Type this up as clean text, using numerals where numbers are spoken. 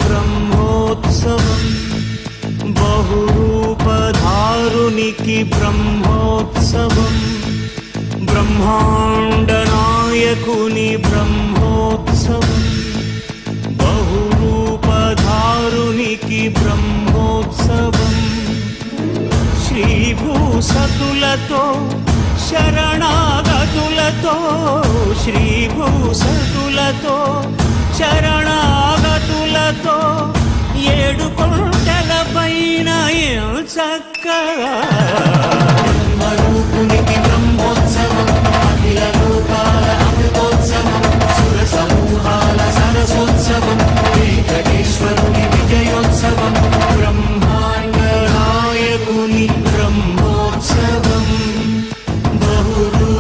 బ్రహ్మోత్సవం బహురూపధారునికి బ్రహ్మోత్సవం బ్రహ్మాండ నాయకుని బ్రహ్మోత్సవం బహురూపధారునికి బ్రహ్మోత్సవం శ్రీభూసతులతో శరణాగతులతో శ్రీభూసతులతో శరణాగతులతో 7 కొండల పైన చక్కగా బ్రహ్మరూపునికి